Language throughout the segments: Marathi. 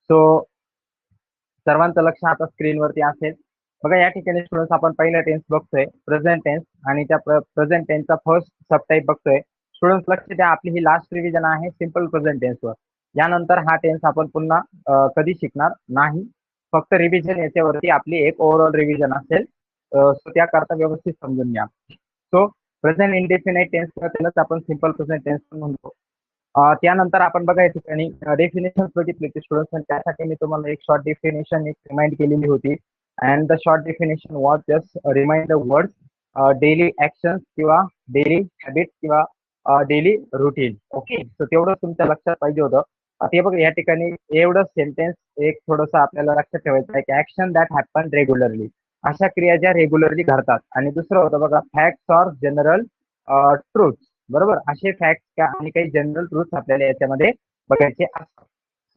सो सर्वांचं लक्ष आता स्क्रीनवरती असेल बघा. या ठिकाणी स्टुडंट्स आपण पहिला टेन्स बघतोय प्रेझेंट टेन्स, आणि त्या प्रेझेंट टेन्सचा फर्स्ट सब टाईप बघतोय. स्टुडंट्स लक्ष द्या, आपली ही लास्ट रिव्हिजन आहे सिंपल प्रेझेंट टेन्सवर. यानंतर हा टेन्स आपण पुन्हा कधी शिकणार नाही. फक्त रिव्हिजन याच्यावरती आपली एक ओव्हरऑल रिव्हिजन असेल. सो त्याकरता व्यवस्थित समजून घ्या. सो प्रेझेंट इंडेफिनाइट टेन्स त्यालाच आपण सिंपल प्रेझेंट टेन्स म्हणतो. त्यानंतर आपण बघा या ठिकाणी डेफिनेशन बघितली होती स्टुडंट्स, आणि त्यासाठी मी तुम्हाला एक शॉर्ट डेफिनेशन एक रिमाइंड केलेली होती. And the short definition was just remind the words daily actions किंवा डेली हॅबिट किंवा डेली रुटीन. ओके, सो तेवढं तुमच्या लक्षात पाहिजे होतं. ते बघा या ठिकाणी एवढं सेंटेन्स एक थोडंसं आपल्याला लक्षात ठेवायचं आहे की ऍक्शन दॅट हॅपन रेग्युलरली, अशा क्रिया ज्या रेग्युलरली घडतात. आणि दुसरं होतं बघा फॅक्ट्स ऑर जनरल ट्रूथ. बरोबर, असे फॅक्ट आणि काही जनरल ट्रूथ आपल्याला याच्यामध्ये बघायचे असतात.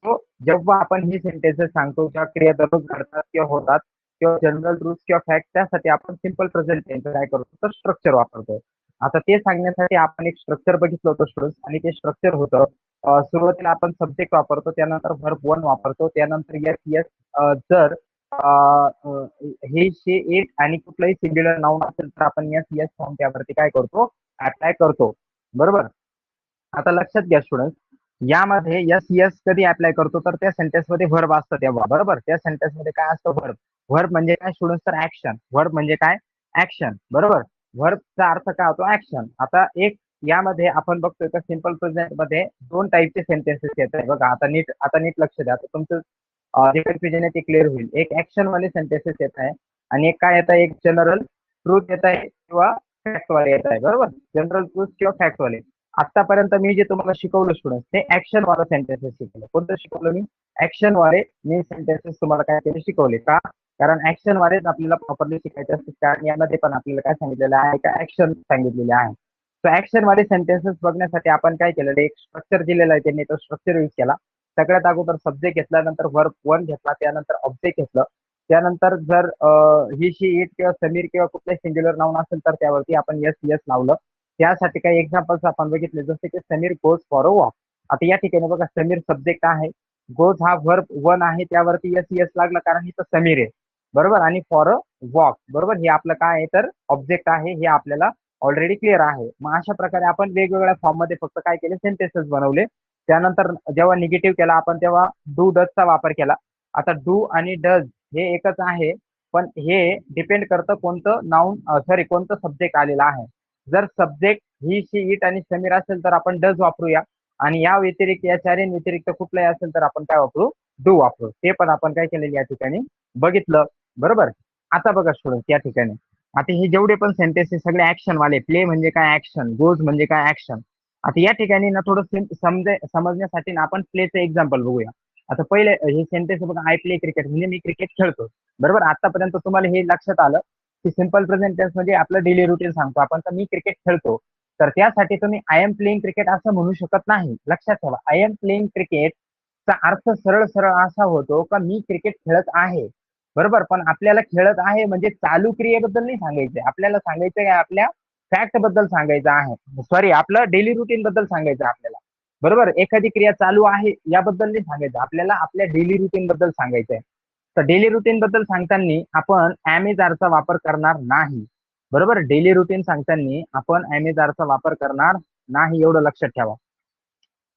सो जेव्हा आपण ही सेंटेन्सेस सांगतो ज्या क्रिया दररोज घडतात किंवा होतात किंवा जनरल ट्रूथ किंवा फॅक्ट, त्यासाठी आपण सिंपल प्रेझेंट टेन्स काय करतो तर स्ट्रक्चर वापरतो. आता ते सांगण्यासाठी आपण एक स्ट्रक्चर बघितलं होतं स्टुडंट्स, आणि ते स्ट्रक्चर होतं सुरुवातीला आपण सब्जेक्ट वापरतो, त्यानंतर व्हर्ब वन वापरतो, त्यानंतर यस यस जर हे शे इट आणि कुठलाही सिंग्युलर नाउन असेल तर आपण यस यस फॉर्म त्यावरती काय करतो अप्लाय करतो. बरोबर, आता लक्षात घ्या स्टुडंट, यामध्ये यस यस कधी अप्लाय करतो तर त्या सेंटेन्स मध्ये व्हर्ब असतं तेव्हा. बरोबर, त्या सेंटेन्स मध्ये काय असतं व्हर्ब. व्हर्ब म्हणजे काय स्टुडंट तर ऍक्शन. व्हर्ब म्हणजे काय ऍक्शन. बरोबर, व्हर्बचा अर्थ काय होतो ऍक्शन. आता एक यामध्ये आपण बघतोय का सिंपल प्रेझेंट मध्ये दोन टाईपचे सेंटेन्सेस येत आहे बघा. आता नीट लक्ष द्या, आता तुमचं जे कन्फ्युजन आहे ते क्लिअर होईल. एक ऍक्शन वाले सेंटेन्सेस येत आहे आणि एक काय येत आहे एक जनरल ट्रूथ येत आहे किंवा फॅक्ट वाले येत आहे. बरोबर, जनरल ट्रूथ किंवा फॅक्ट वाले. आतापर्यंत मी जे तुम्हाला शिकवलं स्टुडंट ते ऍक्शन वाला सेंटेन्सेस शिकवलं. कोणतं शिकवलं मी ऍक्शन वाले मी सेंटेन्सेस तुम्हाला काय केले शिकवले का, कारण ऍक्शन वालेच आपल्याला प्रॉपरली शिकायचे असतात. कारण यामध्ये पण आपल्याला काय सांगितलेलं आहे का ऍक्शन सांगितलेले आहे. तर ऍक्शन वाले सेंटेन्सेस बघण्यासाठी आपण काय केलेलं एक स्ट्रक्चर दिलेलं आहे, त्यांनी तो स्ट्रक्चर यूज केला. सगळ्यात अगोदर सब्जेक्ट घेतला, नंतर वर्ब वन घेतला, त्यानंतर ऑब्जेक्ट घेतलं, त्यानंतर जर ही शी इट किंवा समीर किंवा कुठले सिंग्युलर नाउन असेल तर त्यावरती आपण यस यस लावलं. त्यासाठी काही एक्झाम्पल्स आपण बघितले, जसे की Sameer goes for a walk. आता या ठिकाणी बघा समीर सब्जेक्ट आहे, गोज हा वर्ब वन आहे, त्यावरती यस यस लागला कारण इथं समीर आहे. बरोबर, आणि फॉर अ वॉक बरोबर हे आपलं काय आहे तर ऑब्जेक्ट आहे, हे आपल्याला ऑलरेडी क्लिअर आहे. मग अशा प्रकारे आपण वेगवेगळ्या फॉर्म मध्ये फक्त काय केले सेंटेन्सेस बनवले. त्यानंतर जेव्हा निगेटिव्ह केला आपण तेव्हा डू डजचा वापर केला. आता डू आणि डज हे एकच आहे, पण हे डिपेंड करतं कोणतं नाउन सॉरी कोणतं सब्जेक्ट आलेलं आहे. जर सब्जेक्ट ही शी इट आणि समीर असेल तर आपण डज वापरूया, आणि या व्यतिरिक्त या चारी व्यतिरिक्त कुठलाही असेल तर आपण काय वापरू डू वापरू. ते पण आपण काय केलेलं या ठिकाणी बघितलं. बरोबर, आता बघा स्टुडंट या ठिकाणी आता हे जेवढे पण सेंटेन्सेस सगळे ऍक्शन वाले. प्ले म्हणजे काय ऍक्शन, गोज म्हणजे काय ऍक्शन. आता या ठिकाणी ना थोडं समजण्यासाठी ना आपण प्लेचं एक्झाम्पल बघूया. आता पहिले हे सेंटेन्स बघा, आय प्ले क्रिकेट म्हणजे मी क्रिकेट खेळतो. बरोबर, आतापर्यंत तुम्हाला हे लक्षात आलं की सिंपल प्रेझेंट टेन्स म्हणजे आपलं डेली रुटीन सांगतो आपण तर मी क्रिकेट खेळतो. तर त्यासाठी तुम्ही आय एम प्लेइंग क्रिकेट असं म्हणू शकत नाही. लक्षात ठेवा, आय एम प्लेइंग क्रिकेट चा अर्थ सरळ सरळ असा होतो का मी क्रिकेट खेळत आहे. बरोबर, पण आपल्याला खेळत आहे म्हणजे चालू क्रियेबद्दल नाही सांगायचंय, आपल्याला सांगायचंय आपल्या फॅक्ट बद्दल सांगायचं आहे. सॉरी, आपलं डेली रुटीन बद्दल सांगायचं आपल्याला. बरोबर, एखादी क्रिया चालू आहे याबद्दल नाही सांगायचं आपल्याला, आपल्या डेली रुटीन बद्दल सांगायचंय. तर डेली रुटीन बद्दल सांगताना आपण चा वापर करणार नाही. बरोबर, डेली रुटीन सांगताना आपण चा वापर करणार नाही, एवढं लक्षात ठेवा.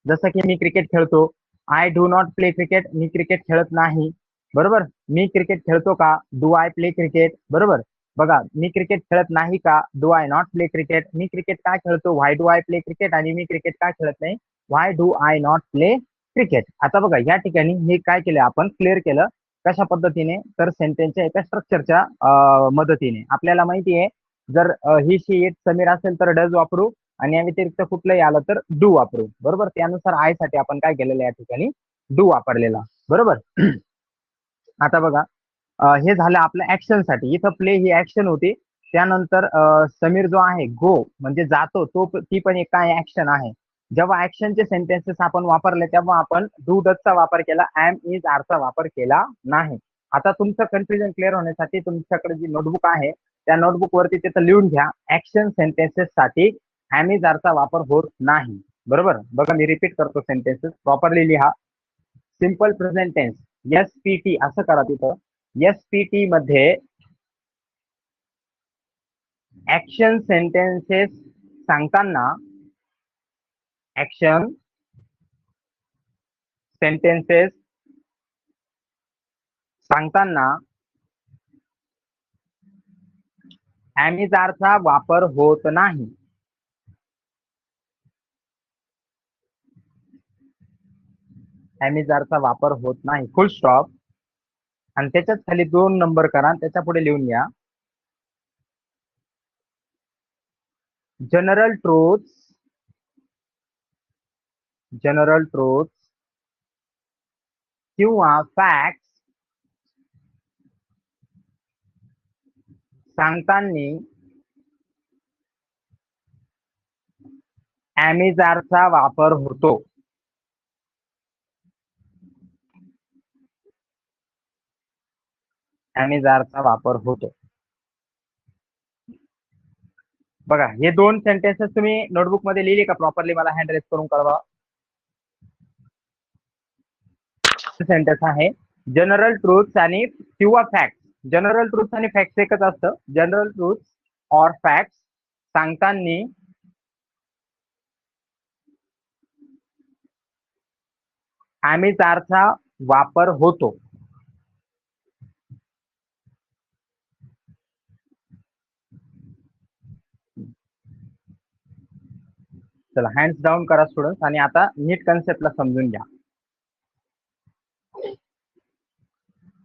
जसं की मी क्रिकेट खेळतो, I do not play cricket, मी क्रिकेट खेळत नाही. बरोबर, मी क्रिकेट खेळतो का, डू आय प्ले क्रिकेट. बरोबर, बघा मी क्रिकेट खेळत नाही का, do I not play cricket. मी क्रिकेट का खेळतो, why do I play cricket. आणि मी क्रिकेट का खेळत नाही, why do I not play cricket. आता बघा या ठिकाणी हे काय केलं आपण क्लिअर केलं कशा पद्धतीने तर सेंटेन्सच्या एका स्ट्रक्चरच्या मदतीने. आपल्याला माहिती आहे जर ही शी इट समीर असेल तर डज वापरू, आणि या व्यतिरिक्त कुठलंही आलं तर डू वापरू. बरोबर, त्यानुसार आय साठी आपण काय केलेलं या ठिकाणी डू वापरलेला. बरोबर, आता बघा हे झालं आपल्या ऍक्शन साठी. इथं प्ले ही ऍक्शन होती. त्यानंतर समीर जो आहे गो म्हणजे जातो, तो ती पण एक काय ऍक्शन आहे. जेव्हा ऍक्शनचे सेंटेन्सेस आपण वापरले तेव्हा आपण डू डजचा वापर केला, एम इज आरचा वापर केला नाही. आता तुमचं कन्फ्युजन क्लिअर होण्यासाठी तुमच्याकडे जी नोटबुक आहे त्या नोटबुक वरती तिथं लिहून घ्या, ऍक्शन सेंटेन्सेस साठी एम इज आरचा वापर होत नाही. बरोबर, बघा मी रिपीट करतो, सेंटेन्सेस प्रॉपरली लिहा. सिंपल प्रेझेंट टेन्स SPT असं करा तिथं. SPT मध्ये ऍक्शन सेंटेन्सेस सांगताना ऍक्शन सेंटेन्सेस सांगताना चा वापर होत नाही. चा वापर होत नाही, फुल स्टॉप. आणि त्याच्याच खाली 2 नंबर करा आणि त्याच्या पुढे लिहून घ्या जनरल ट्रूथ्स किंवा फॅक्ट्स सांगताना चा वापर होतो. चा वापर होतो. बघा, हे 2 सेंटेन्सेस तुम्ही नोटबुक मध्ये लिहिले का प्रॉपरली? मला हँड रेस करून कळवा. सेंटेन्स आहे जनरल ट्रूथ्स आणि किंवा फॅक्ट्स. जनरल ट्रूथ्स आणि फॅक्ट्स एकच असतं. जनरल ट्रूथ्स और फॅक्ट्स सांगताना चा वापर होतो. चला, हँड्स डाऊन करा स्टुडंट्स आणि आता नीट कन्सेप्टला समजून घ्या.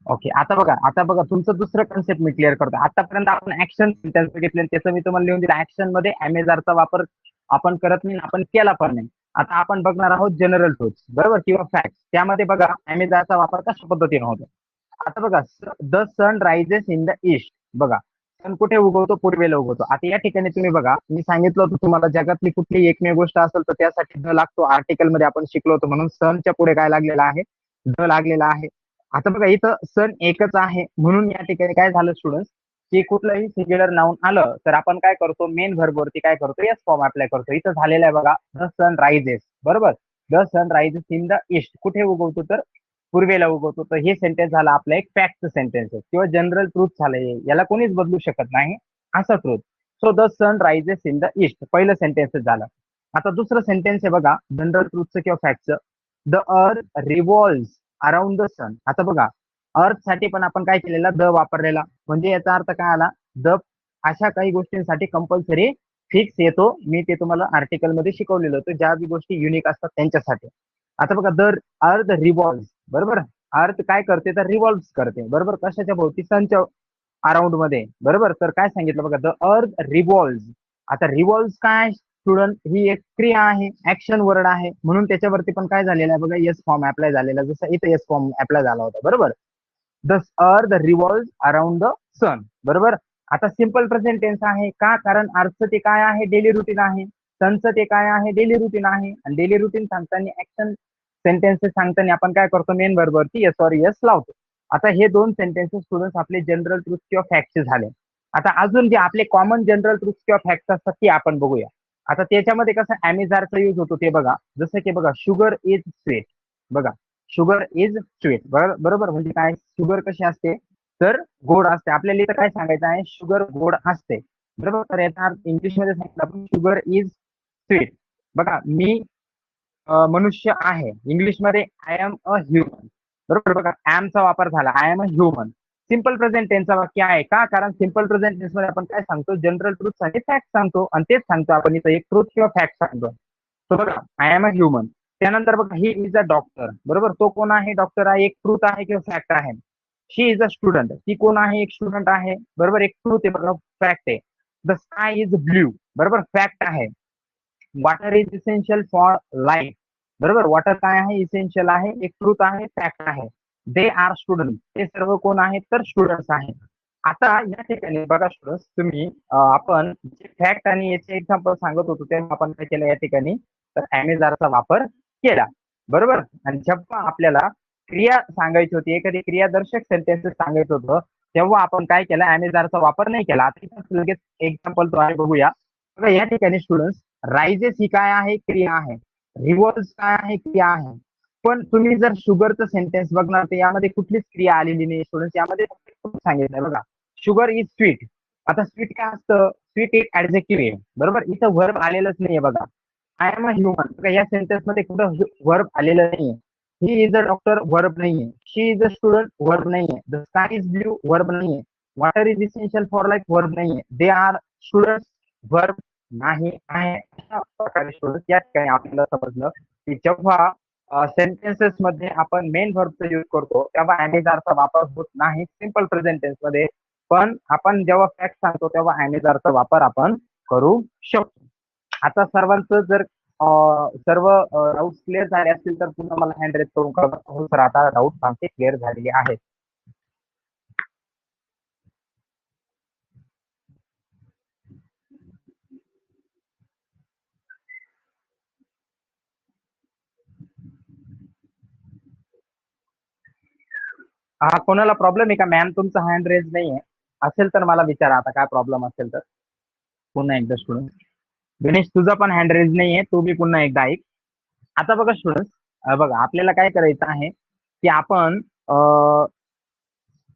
ओके, आता बघा तुमचं दुसरं कन्सेप्ट मी क्लिअर करतो. आतापर्यंत आपण ऍक्शन सेंटेन्स बघितले, त्याचं मी तुम्हाला लिहून दिलं. ऍक्शन मध्ये चा वापर आपण करत नाही, आपण केला पण नाही. आता आपण बघणार आहोत जनरल ट्रूथ्स, बरोबर, किंवा फॅक्ट्स. त्यामध्ये बघा चा वापर कशा पद्धतीने होतो. आता बघा, the sun rises in the east. बघा, सन कुठे उगवतो? पूर्वेला उगवतो. आता या ठिकाणी तुम्ही बघा, मी सांगितलं होतं तुम्हाला जगातली कुठली एकमेव गोष्ट असेल तर त्यासाठी द लागतो. आर्टिकल मध्ये आपण शिकलो होतो, म्हणून सनच्या पुढे काय लागलेला आहे? द लागलेला आहे. आता बघा, इथं सन एकच आहे, म्हणून या ठिकाणी काय झालं स्टुडंट, की कुठलंही सिंग्युलर नाउन आलं तर आपण काय करतो? मेन व्हर्ब वरती काय करतो? एस फॉर्म अप्लाय करतो. इथं झालेलं आहे बघा, द सन रायझेस. बरोबर, the sun rises in the east. कुठे उगवतो? तर पूर्वेला उगवतो. तर हे सेंटेन्स झालं आपलं एक फॅक्ट सेंटेन्स किंवा जनरल ट्रूथ झालंय. याला कोणीच बदलू शकत नाही, असं truth. So the sun rises in the east पहिलं सेंटेन्स झालं. आता दुसरं सेंटेन्स आहे बघा जनरल ट्रूथचं किंवा फॅक्टचं. The earth revolves around the sun. आता बघा, अर्थ साठी पण आपण काय केलेला? द वापरलेला. म्हणजे याचा अर्थ काय आला? द अशा काही गोष्टींसाठी कंपल्सरी फिक्स येतो. मी ते तुम्हाला आर्टिकल मध्ये शिकवलेलं होतं, ज्या बी गोष्टी युनिक असतात त्यांच्यासाठी. आता बघा, द अर्थ रिव्हॉल्व्स. बरोबर, अर्थ काय करते? तर रिव्हॉल्व्स करते. बरोबर, कशाच्या भोवती? सनच्या अराउंड मध्ये. बरोबर, तर काय सांगितलं बघा, द अर्थ रिव्हॉल्व्स. आता रिव्हॉल्व्स काय स्टुडंट? ही एक क्रिया आहे, ऍक्शन वर्ड आहे, म्हणून त्याच्यावरती पण काय झालेलं आहे बघा, येस फॉर्म अप्लाय झालेला. जसं इथं येस फॉर्म अप्लाय झाला होता. बरोबर, the earth revolves around the सन. बरोबर. आता सिंपल प्रेझेंट टेन्स आहे का? कारण अर्थचं ते काय आहे? डेली रुटीन आहे. सनचं ते काय आहे? डेली रुटीन आहे. आणि डेली रुटीन सांगताना ऍक्शन सेंटेन्सेस सांगताना आपण काय करतो? मेन वर्ब वरती येस और येस लावतो. आता हे 2 सेंटेन्सेस स्टुडंट्स आपले जनरल ट्रूथ किंवा फॅक्ट्स झाले. आता अजून जे आपले कॉमन जनरल ट्रूथ किंवा फॅक्ट्स असतात ते आपण बघूया. आता त्याच्यामध्ये कसं चा यूज होतो ते बघा. जसं की बघा, शुगर इज स्वीट. बघा, शुगर इज स्वीट. बरोबर, म्हणजे काय? शुगर कशी असते? तर गोड असते. आपल्याला इथं काय सांगायचं आहे? शुगर गोड असते. बरोबर, तर याचा अर्थ इंग्लिशमध्ये सांगितलं आपण, शुगर इज स्वीट. बघा, मी मनुष्य आहे. इंग्लिशमध्ये आय एम अ ह्युमन. बरोबर, बघा चा वापर झाला. I am a human. Simple present टेन्सचा वाक्य आहे का? कारण सिंपल प्रेझेंट टेन्स मध्ये आपण काय सांगतो? जनरल ट्रूथ आणि फॅक्ट सांगतो. आणि तेच सांगतो आपण इथं, एक ट्रूथ किंवा फॅक्ट सांगतो. तो बघा, आय एम अ ह्युमन. त्यानंतर बघा, ही इज अ डॉक्टर. बरोबर, तो कोण आहे? डॉक्टर आहे. एक ट्रूथ आहे किंवा फॅक्ट आहे. शी इज अ स्टुडंट. ती कोण आहे? एक स्टुडंट आहे. बरोबर, एक ट्रूथ आहे बघा, फॅक्ट आहे. The sky is blue. बरोबर, फॅक्ट आहे. Water is essential for life. बरोबर, वॉटर काय आहे? इसेन्शियल आहे. एक ट्रूथ आहे, फॅक्ट आहे. They are student. ते सर्व कोण आहेत? तर स्टुडंट्स आहेत. आता या ठिकाणी बघा स्टुडंट्स, तुम्ही आपण फॅक्ट आणि याचे एक्झाम्पल सांगत होतो तेव्हा आपण काय केलं या ठिकाणी? तर चा वापर केला. बरोबर, आणि जेव्हा आपल्याला क्रिया सांगायची होती, एखादी क्रियादर्शक सेंटेन्सेस सांगायचं होतं, तेव्हा आपण काय केलं? चा वापर नाही केला. आता इथं लगेच एक्झाम्पल द्वारे बघूया. बघा, या ठिकाणी स्टुडंट्स, रायझेस ही काय आहे? क्रिया आहे. रिव्हॉल्व्स काय आहे? क्रिया आहे. पण तुम्ही जर शुगरचं सेंटेन्स बघणार तर यामध्ये कुठलीच क्रिया आलेली नाही स्टुडंट, यामध्ये फक्त सांगितलंय बघा, शुगर इज स्वीट. आता स्वीट काय असतं, स्वीट एक ऍडजेक्टिव्ह आहे, बरोबर, इथं वर्ब आलेलंच नाहीये बघा. आय एम अ ह्युमन, बघा या सेंटेन्स मध्ये कुठं वर्ब आलेलं नाहीये. He is a doctor verb नाहीये, she is a student verb नाहीये, the sky is blue verb नाहीये, water is essential for life verb नाहीये, दे आर स्टुडंट वर्ब नाही आहे. अशा प्रकारे स्टुडंट या ठिकाणी आपल्याला समजलं की जेव्हा सेंटेन्सेस मध्ये आपण मेन व्हर्बचा यूज करतो तेव्हा ॲमेझारचा वापर होत नाही सिंपल प्रेझेंट टेन्स मध्ये, पण आपण जेव्हा फॅक्ट सांगतो तेव्हा ॲमेझारचा वापर आपण करू शकतो. आता सर्वांचं जर सर्व डाऊट क्लिअर झाले असतील तर पुन्हा मला हँड रेज करून कळवा. हो सर, आता डाऊट आमचे क्लिअर झालेले आहेत. हा, कोणाला प्रॉब्लेम आहे का मॅम? तुमचा हँड रेज नाही आहे असेल तर मला विचारा आता काय प्रॉब्लेम असेल तर. पुन्हा एकदा स्टुडंट गणेश, तुझा पण हँड रेज नाहीये, तू बी पुन्हा एकदा ऐक. आता बघा स्टुडंट, बघा आपल्याला काय करायचं आहे की आपण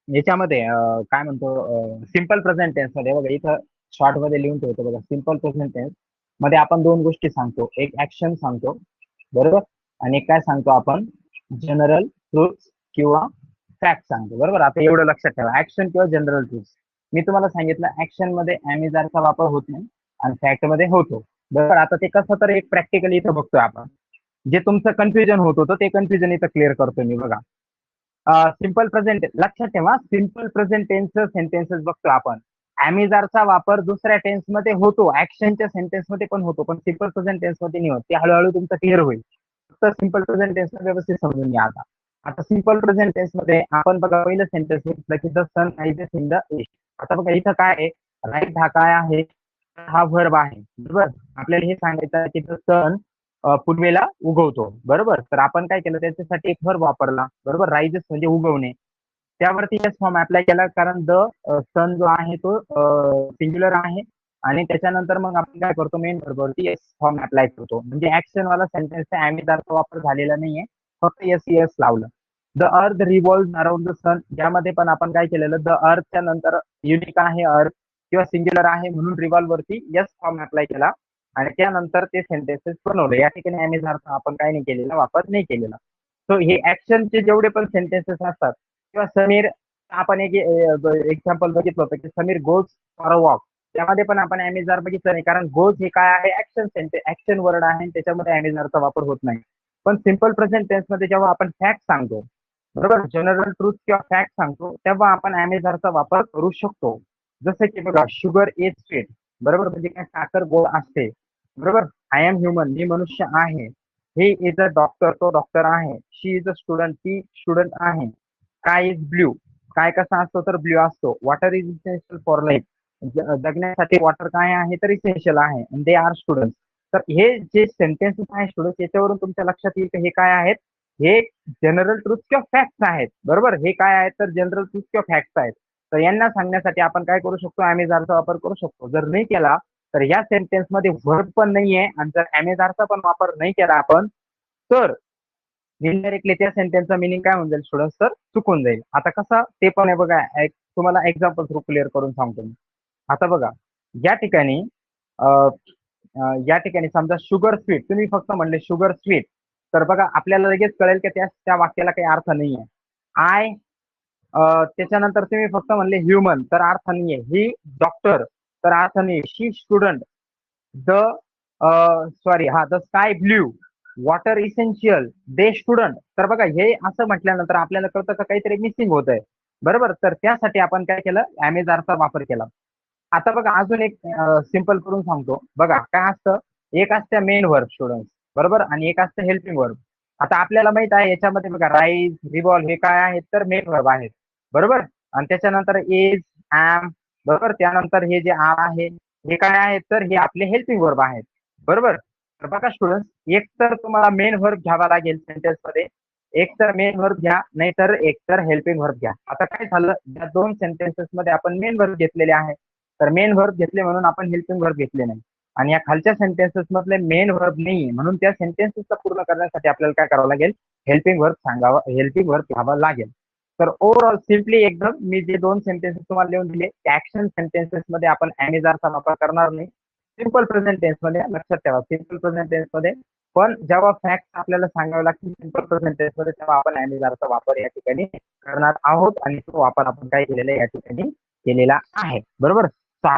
याच्यामध्ये काय म्हणतो सिंपल प्रेझेंट टेन्स मध्ये बघा इथं शॉर्ट मध्ये लिहून ठेवतो बघा. सिंपल प्रेझेंट टेन्स मध्ये आपण दोन गोष्टी सांगतो, एक ऍक्शन सांगतो बरोबर, आणि एक काय सांगतो आपण, जनरल ट्रुथ किंवा फॅक्ट सांगतो बरोबर. आता एवढं लक्षात ठेवा, ऍक्शन किंवा जनरल ट्रुथ. मी तुम्हाला सांगितलं ऍक्शन मध्ये ॲमेझारचा वापर होत नाही आणि फॅक्ट मध्ये होतो बरोबर. आता ते कसं तर एक प्रॅक्टिकली इथं बघतोय आपण, जे तुमचं कन्फ्युजन होत होतं ते कन्फ्युजन इथं क्लिअर करतोय मी बघा. सिंपल प्रेझेंट लक्षात ठेवा, सिंपल प्रेझेंट टेन्सचं सेंटेन्सेस बघतो आपण. ॲमेझारचा वापर दुसऱ्या टेन्स मध्ये होतो, ऍक्शनच्या सेंटेन्स मध्ये पण होतो, पण सिंपल प्रेझेंट टेन्स मध्ये नाही होत. ते हळूहळू तुमचं क्लिअर होईल, फक्त सिंपल प्रेझेंट टेन्स व्यवस्थित समजून घ्या. आता सिंपल प्रेझेंट टेन्स मध्ये आपण बघा पहिलं सेंटेन्स घेतलं की the sun rises in the east. आता बघा इथं काय आहे, राईट हा काय आहे, हा व्हर्ब आहे बरोबर. आपल्याला हे सांगायचं आहे की द सन पूर्वेला उगवतो बरोबर. तर आपण काय केलं, त्याच्यासाठी एक व्हर्ब वापरला बरोबर, रायझेस म्हणजे उगवणे. त्यावरती एस फॉर्म अप्लाय केला कारण द सन जो आहे तो सिंग्युलर आहे, आणि त्याच्यानंतर मग आपण काय करतो, मेन व्हर्बवरती एस फॉर्म अप्लाय करतो. म्हणजे ऍक्शन वाला सेंटेन्सचा ॲमेझारचा वापर झालेला नाहीये, फक्त एस एस लावलं. The earth revolve around the sun, यामध्ये पण आपण काय केलेलं, द अर्थच्या नंतर युनिक आहे अर्थ किंवा सिंग्युलर आहे म्हणून रिव्हॉल्व्ह वरती एस फॉर्म अप्लाय केला आणि त्यानंतर ते सेंटेन्सेस बनवले. या ठिकाणी ॲमेझारचा आपण काय नाही केलेला, वापर नाही केलेला. सो हे ऍक्शनचे जेवढे पण सेंटेन्सेस असतात किंवा समीर, आपण एक एक्झाम्पल बघितलं होतं की Sameer goes for a walk, त्यामध्ये पण आपण ॲमेझार बघितलं नाही कारण गोज हे काय आहे, ऍक्शन सेंटेन्स, ऍक्शन वर्ड आहे, त्याच्यामध्ये ॲमेझारचा वापर होत नाही. पण सिंपल प्रेझेंट टेन्स मध्ये जेव्हा आपण फॅक्ट सांगतो बरोबर, जनरल ट्रूथ किंवा फॅक्ट सांगतो तेव्हा आपण ॲमेझारचा वापर करू शकतो. जसं की बघा, शुगर इज स्वीट बरोबर, म्हणजे काय, साखर गोड असते बरोबर. आय एम ह्युमन, मी मनुष्य आहे. ही इज अ डॉक्टर, तो डॉक्टर आहे. शी इज अ स्टुडंट, ती स्टुडंट आहे. काय इज ब्ल्यू, काय कसा असतो तर ब्ल्यू असतो. Water is essential for life, जगण्यासाठी वॉटर काय आहे तर इसेन्शियल आहे. They are student. तर हे जे सेंटेन्सेस आहे स्टुडंट, याच्यावरून तुमच्या लक्षात येईल की हे काय आहेत, हे जनरल ट्रूथ किंवा फॅक्ट्स आहेत बरोबर. हे काय आहेत तर जनरल ट्रूथ किंवा फॅक्ट्स आहेत. तर यांना सांगण्यासाठी आपण काय करू शकतो, ॲमेझारचा वापर करू शकतो. जर नाही केला तर या सेंटेन्स मध्ये व्हर्ब पण नाहीये, आणि जर ॲमेझारचा पण वापर नाही केला आपण तर इनडायरेक्टली त्या सेंटेन्सचा मिनिंग काय होऊन जाईल स्टुडंट, तर चुकून जाईल. आता कसं ते पण आहे बघा, तुम्हाला एक्झाम्पल थ्रू क्लिअर करून सांगतो मी. आता बघा या ठिकाणी या ठिकाणी समजा शुगर स्वीट, तुम्ही फक्त म्हणले शुगर स्वीट, तर बघा आपल्याला लगेच कळेल की त्या वाक्याला काही अर्थ नाहीये. आय त्याच्यानंतर तुम्ही फक्त म्हणले ह्युमन तर अर्थ नाहीये. ही डॉक्टर तर अर्थ नाही. शी स्टुडंट, द सॉरी हा the sky blue, water essential, they student. तर बघा हे असं म्हटल्यानंतर आपल्याला कळतं का काहीतरी मिसिंग होत आहे बरोबर. तर त्यासाठी आपण काय केलं, ॲमेझारचा वापर केला. आता बघा अजून एक सिंपल करून सांगतो बघा, काय असतं, एक असतं मेन वर्ब स्टुडंट बरोबर, आणि एक असतं हेल्पिंग वर्ब. आता आपल्याला माहित आहे याच्यामध्ये बघा, राईज, रिव्हॉल्व हे काय आहेत तर मेन वर्ब आहेत बरोबर, आणि त्याच्यानंतर इज, ऍम बरोबर, त्यानंतर हे जे आर आहे हे काय आहेत तर हे आपले हेल्पिंग वर्ब आहेत बरोबर. तर बघा स्टुडंट, एक तर तुम्हाला मेन वर्ब घ्यावा लागेल सेंटेन्स मध्ये, एक तर मेन वर्ब घ्या, नाहीतर एक तर हेल्पिंग वर्ब घ्या. आता काय झालं, या दोन सेंटेन्सेस मध्ये आपण मेन वर्ब घेतलेले आहे, तर मेन वर्ब घेतले म्हणून आपण हेल्पिंग वर्ब घेतले नाही, आणि या खालच्या सेंटेन्सेस मधले मेन वर्ब नाही म्हणून त्या सेंटेन्सेसला पूर्ण करण्यासाठी आपल्याला काय करावं लागेल, हेल्पिंग वर्क घ्यावं लागेल. तर ओव्हरऑल सिम्पली एकदम मी जे 2 सेंटेन्सेस तुम्हाला लिहून दिले, त्या ऍक्शन सेंटेन्सेस मध्ये आपण एम चा वापर करणार नाही. सिंपल प्रेझेंट टेन्स मध्ये लक्षात ठेवा, सिंपल प्रेझेंट टेन्स मध्ये पण जेव्हा फॅक्ट आपल्याला सांगावे लागतील सिंपल प्रेझेंट टेन्स मध्ये, तेव्हा आपण एम चा वापर या ठिकाणी करणार आहोत आणि तो वापर आपण काय केलेला या ठिकाणी केलेला आहे. बरोबर.